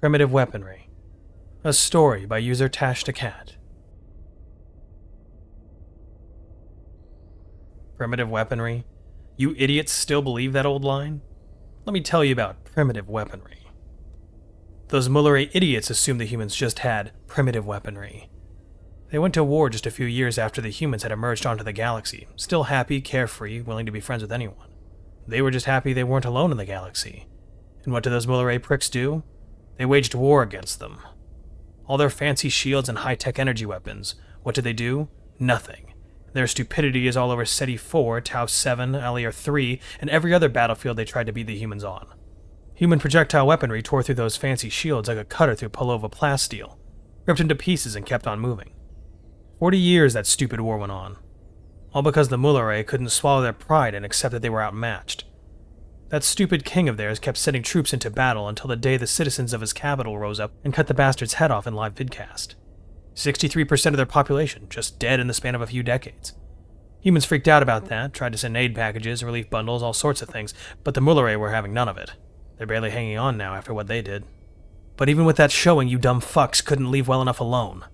Primitive Weaponry. A story by user Tashdacat. Primitive weaponry? You idiots still believe that old line? Let me tell you about primitive weaponry. Those Mullere idiots assumed the humans just had primitive weaponry. They went to war just a few years after the humans had emerged onto the galaxy, still happy, carefree, willing to be friends with anyone. They were just happy they weren't alone in the galaxy. And what did those Mullere pricks do? They waged war against them. All their fancy shields and high-tech energy weapons, what did they do? Nothing. Their stupidity is all over SETI 4, Tau 7, Allier 3, and every other battlefield they tried to beat the humans on. Human projectile weaponry tore through those fancy shields like a cutter through pullover plasteel, ripped into pieces and kept on moving. 40 years that stupid war went on. All because the Mullere couldn't swallow their pride and accept that they were outmatched. That stupid king of theirs kept sending troops into battle until the day the citizens of his capital rose up and cut the bastard's head off in live vidcast. 63% of their population just dead in the span of a few decades. Humans freaked out about that, tried to send aid packages, relief bundles, all sorts of things, but the Mullere were having none of it. They're barely hanging on now after what they did. But even with that showing, you dumb fucks couldn't leave well enough alone.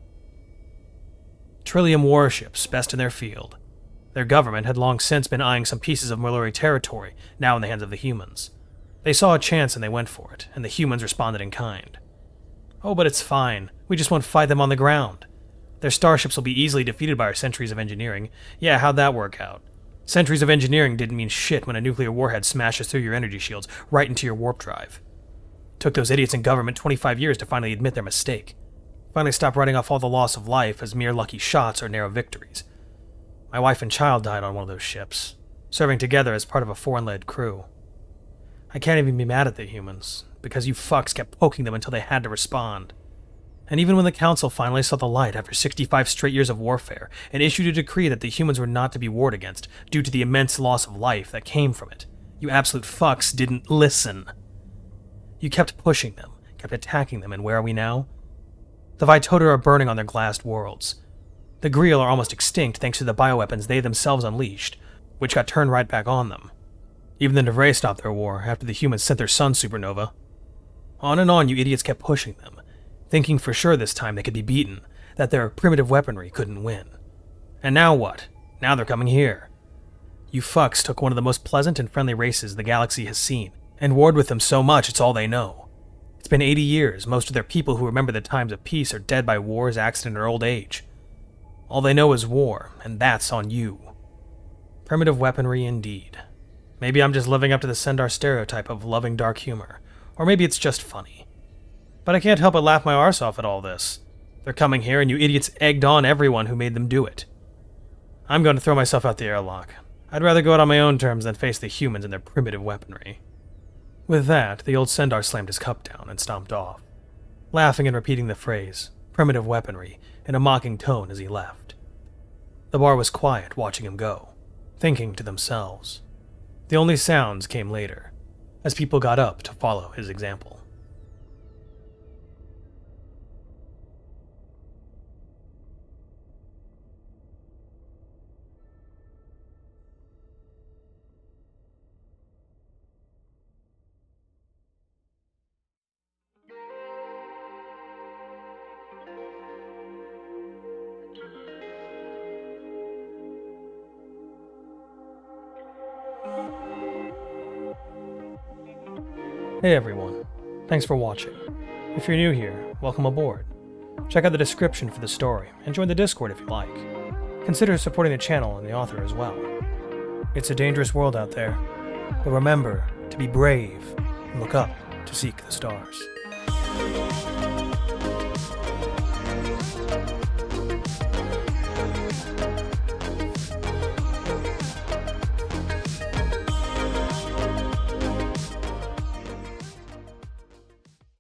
Trillium warships, best in their field. Their government had long since been eyeing some pieces of Mullere territory, now in the hands of the humans. They saw a chance and they went for it, and the humans responded in kind. Oh, but it's fine. We just won't fight them on the ground. Their starships will be easily defeated by our centuries of engineering. Yeah, how'd that work out? Centuries of engineering didn't mean shit when a nuclear warhead smashes through your energy shields right into your warp drive. Took those idiots in government 25 years to finally admit their mistake. Finally stop writing off all the loss of life as mere lucky shots or narrow victories. My wife and child died on one of those ships, serving together as part of a foreign-led crew. I can't even be mad at the humans, because you fucks kept poking them until they had to respond. And even when the Council finally saw the light after 65 straight years of warfare and issued a decree that the humans were not to be warred against due to the immense loss of life that came from it, you absolute fucks didn't listen. You kept pushing them, kept attacking them, and where are we now? The Vitoda are burning on their glassed worlds. The Greel are almost extinct thanks to the bioweapons they themselves unleashed, which got turned right back on them. Even the Nevrae stopped their war after the humans sent their sun supernova. On and on you idiots kept pushing them, thinking for sure this time they could be beaten, that their primitive weaponry couldn't win. And now what? Now they're coming here. You fucks took one of the most pleasant and friendly races the galaxy has seen, and warred with them so much it's all they know. It's been 80 years, most of their people who remember the times of peace are dead by wars, accident, or old age. All they know is war, and that's on you. Primitive weaponry indeed. Maybe I'm just living up to the Sendar stereotype of loving dark humor, or maybe it's just funny. But I can't help but laugh my arse off at all this. They're coming here and you idiots egged on everyone who made them do it. I'm going to throw myself out the airlock. I'd rather go out on my own terms than face the humans and their primitive weaponry. With that, the old Sendar slammed his cup down and stomped off, laughing and repeating the phrase, primitive weaponry, in a mocking tone as he left. The bar was quiet watching him go, thinking to themselves. The only sounds came later, as people got up to follow his example. Hey everyone, thanks for watching. If you're new here, welcome aboard. Check out the description for the story, and join the Discord if you like. Consider supporting the channel and the author as well. It's a dangerous world out there, but remember to be brave and look up to seek the stars.